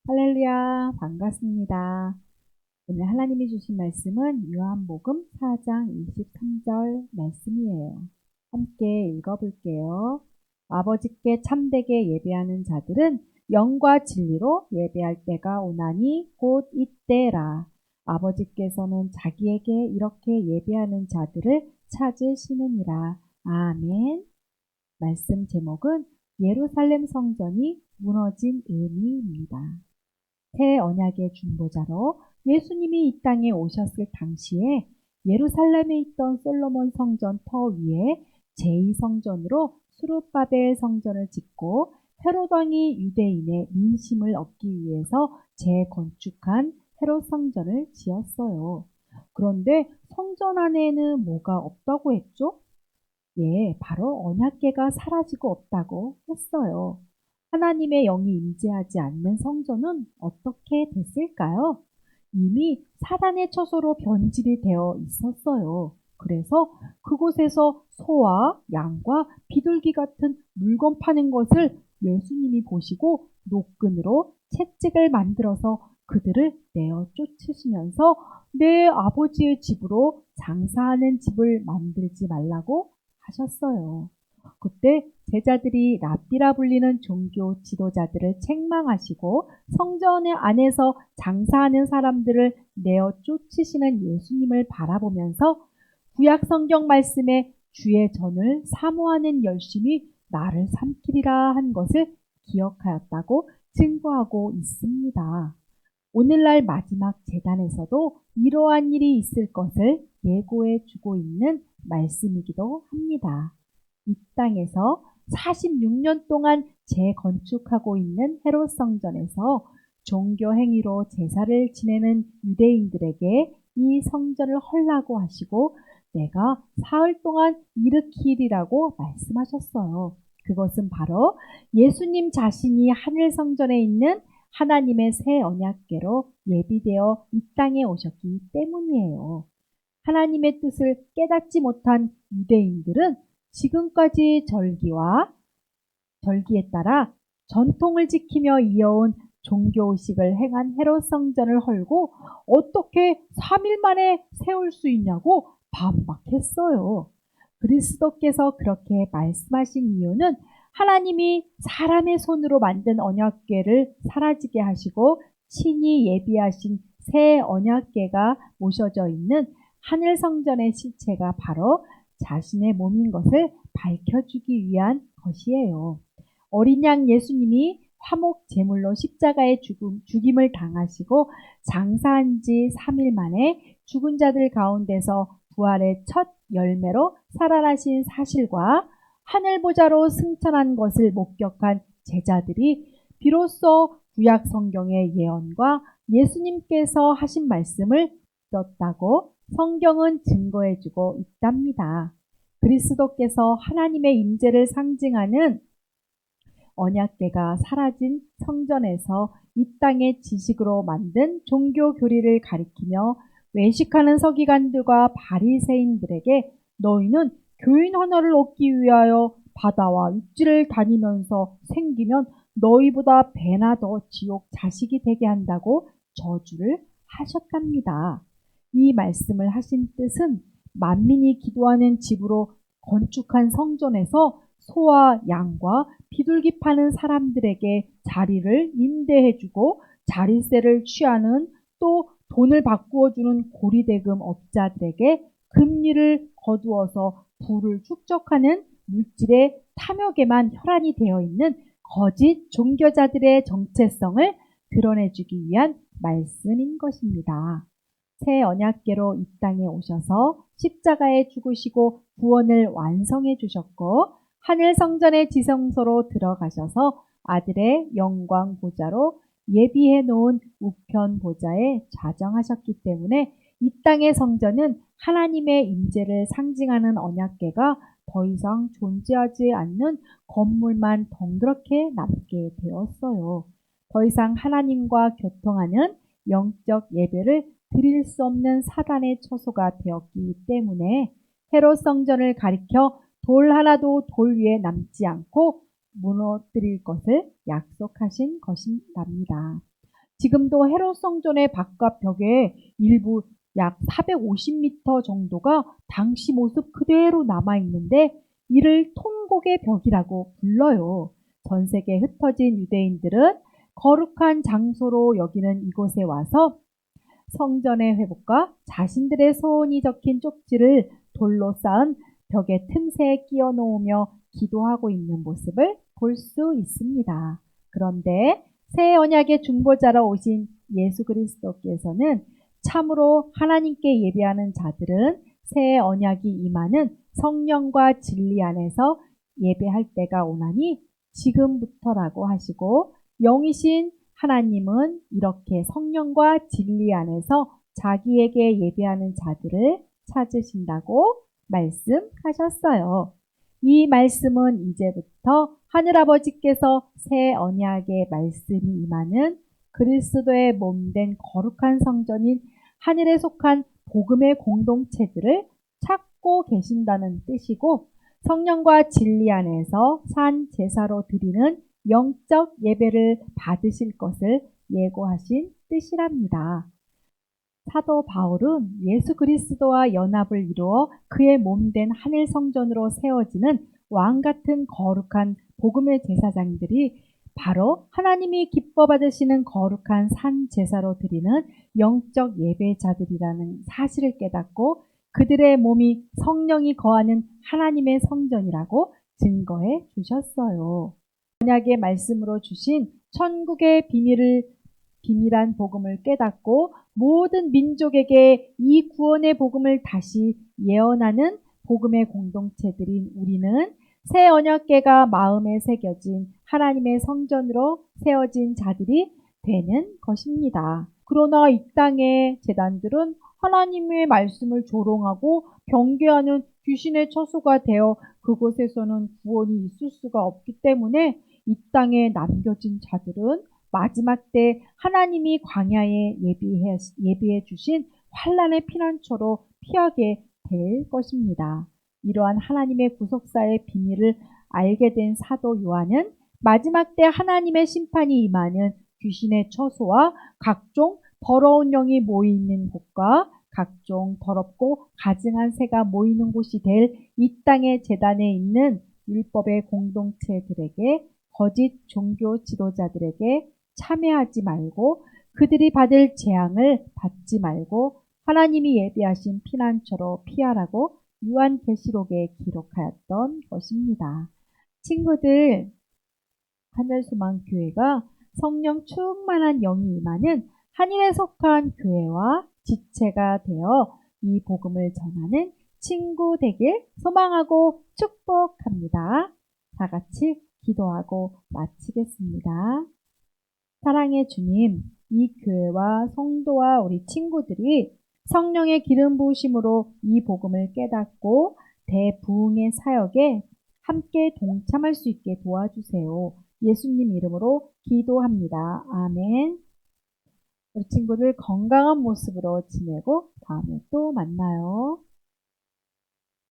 할렐루야, 반갑습니다. 오늘 하나님이 주신 말씀은 요한복음 4장 23절 말씀이에요. 함께 읽어볼게요. 아버지께 참되게 예배하는 자들은 영과 진리로 예배할 때가 오나니 곧 이때라. 아버지께서는 자기에게 이렇게 예배하는 자들을 찾으시느니라. 아멘. 말씀 제목은 예루살렘 성전이 무너진 의미입니다. 새 언약의 중보자로 예수님이 이 땅에 오셨을 당시에 예루살렘에 있던 솔로몬 성전 터 위에 제2성전으로 수룹바벨 성전을 짓고 헤롯 왕이 유대인의 민심을 얻기 위해서 재건축한 헤롯 성전을 지었어요. 그런데 성전 안에는 뭐가 없다고 했죠? 예, 바로 언약궤가 사라지고 없다고 했어요. 하나님의 영이 임재하지 않는 성전은 어떻게 됐을까요? 이미 사단의 처소로 변질이 되어 있었어요. 그래서 그곳에서 소와 양과 비둘기 같은 물건 파는 것을 예수님이 보시고 노끈으로 채찍을 만들어서 그들을 내어 쫓으시면서 내 아버지의 집으로 장사하는 집을 만들지 말라고 하셨어요. 그때 제자들이 랍비라 불리는 종교 지도자들을 책망하시고 성전 안에서 장사하는 사람들을 내어 쫓으시는 예수님을 바라보면서 구약 성경 말씀에 주의 전을 사모하는 열심이 나를 삼키리라 한 것을 기억하였다고 증거하고 있습니다. 오늘날 마지막 재단에서도 이러한 일이 있을 것을 예고해 주고 있는 말씀이기도 합니다. 이 땅에서 46년 동안 재건축하고 있는 헤롯 성전에서 종교 행위로 제사를 지내는 유대인들에게 이 성전을 헐라고 하시고 내가 사흘 동안 일으키리라고 말씀하셨어요. 그것은 바로 예수님 자신이 하늘 성전에 있는 하나님의 새 언약궤로 예비되어 이 땅에 오셨기 때문이에요. 하나님의 뜻을 깨닫지 못한 유대인들은 지금까지 절기에 따라 전통을 지키며 이어온 종교의식을 행한 헤롯 성전을 헐고 어떻게 3일 만에 세울 수 있냐고 반박했어요. 그리스도께서 그렇게 말씀하신 이유는 하나님이 사람의 손으로 만든 언약궤를 사라지게 하시고 친히 예비하신 새 언약궤가 모셔져 있는 하늘 성전의 실체가 바로 자신의 몸인 것을 밝혀주기 위한 것이에요. 어린 양 예수님이 화목 제물로 십자가의 죽임을 당하시고 장사한 지 3일 만에 죽은 자들 가운데서 부활의 첫 열매로 살아나신 사실과 하늘 보좌로 승천한 것을 목격한 제자들이 비로소 구약 성경의 예언과 예수님께서 하신 말씀을 믿었다고 성경은 증거해주고 있답니다. 그리스도께서 하나님의 임재를 상징하는 언약궤가 사라진 성전에서 이 땅의 지식으로 만든 종교 교리를 가리키며 외식하는 서기관들과 바리새인들에게 너희는 교인 하나를 얻기 위하여 바다와 육지를 다니면서 생기면 너희보다 배나 더 지옥 자식이 되게 한다고 저주를 하셨답니다. 이 말씀을 하신 뜻은 만민이 기도하는 집으로 건축한 성전에서 소와 양과 비둘기 파는 사람들에게 자리를 임대해주고 자리세를 취하는 또 돈을 바꾸어주는 고리대금 업자들에게 금리를 거두어서 부를 축적하는 물질의 탐욕에만 혈안이 되어 있는 거짓 종교자들의 정체성을 드러내주기 위한 말씀인 것입니다. 새 언약궤로 이 땅에 오셔서 십자가에 죽으시고 구원을 완성해 주셨고 하늘 성전의 지성소로 들어가셔서 아들의 영광 보좌로 예비해 놓은 우편 보좌에 좌정하셨기 때문에 이 땅의 성전은 하나님의 임재를 상징하는 언약궤가 더 이상 존재하지 않는 건물만 덩그렇게 남게 되었어요. 더 이상 하나님과 교통하는 영적 예배를 드릴 수 없는 사단의 처소가 되었기 때문에 헤롯 성전을 가리켜 돌 하나도 돌 위에 남지 않고 무너뜨릴 것을 약속하신 것이랍니다. 지금도 헤롯 성전의 바깥 벽에 일부 약 450m 정도가 당시 모습 그대로 남아 있는데 이를 통곡의 벽이라고 불러요. 전 세계에 흩어진 유대인들은 거룩한 장소로 여기는 이곳에 와서 성전의 회복과 자신들의 소원이 적힌 쪽지를 돌로 쌓은 벽의 틈새에 끼워 놓으며 기도하고 있는 모습을 볼 수 있습니다. 그런데 새 언약의 중보자로 오신 예수 그리스도께서는 참으로 하나님께 예배하는 자들은 새 언약이 임하는 성령과 진리 안에서 예배할 때가 오나니 지금부터라고 하시고, 영이신 하나님은 이렇게 성령과 진리 안에서 자기에게 예배하는 자들을 찾으신다고 말씀하셨어요. 이 말씀은 이제부터 하늘아버지께서 새 언약의 말씀이 임하는 그리스도의 몸된 거룩한 성전인 하늘에 속한 복음의 공동체들을 찾고 계신다는 뜻이고, 성령과 진리 안에서 산 제사로 드리는 영적 예배를 받으실 것을 예고하신 뜻이랍니다. 사도 바울은 예수 그리스도와 연합을 이루어 그의 몸된 하늘 성전으로 세워지는 왕 같은 거룩한 복음의 제사장들이 바로 하나님이 기뻐 받으시는 거룩한 산 제사로 드리는 영적 예배자들이라는 사실을 깨닫고 그들의 몸이 성령이 거하는 하나님의 성전이라고 증거해 주셨어요. 언약의 말씀으로 주신 천국의 비밀한 복음을 깨닫고 모든 민족에게 이 구원의 복음을 다시 예언하는 복음의 공동체들인 우리는 새 언약궤가 마음에 새겨진 하나님의 성전으로 세워진 자들이 되는 것입니다. 그러나 이 땅의 제단들은 하나님의 말씀을 조롱하고 경계하는 귀신의 처소가 되어 그곳에서는 구원이 있을 수가 없기 때문에 이 땅에 남겨진 자들은 마지막 때 하나님이 광야에 예비해 주신 환란의 피난처로 피하게 될 것입니다. 이러한 하나님의 구속사의 비밀을 알게 된 사도 요한은 마지막 때 하나님의 심판이 임하는 귀신의 처소와 각종 더러운 영이 모이는 곳과 각종 더럽고 가증한 새가 모이는 곳이 될 이 땅의 제단에 있는 율법의 공동체들에게, 거짓 종교 지도자들에게 참여하지 말고 그들이 받을 재앙을 받지 말고 하나님이 예비하신 피난처로 피하라고 요한계시록에 기록하였던 것입니다. 친구들, 하늘소망교회가 성령 충만한 영이 임하는 하늘에 속한 교회와 지체가 되어 이 복음을 전하는 친구 되길 소망하고 축복합니다. 다 같이 기도하고 마치겠습니다. 사랑의 주님, 이 교회와 성도와 우리 친구들이 성령의 기름 부으심으로 이 복음을 깨닫고 대부흥의 사역에 함께 동참할 수 있게 도와주세요. 예수님 이름으로 기도합니다. 아멘. 우리 친구들 건강한 모습으로 지내고 다음에 또 만나요.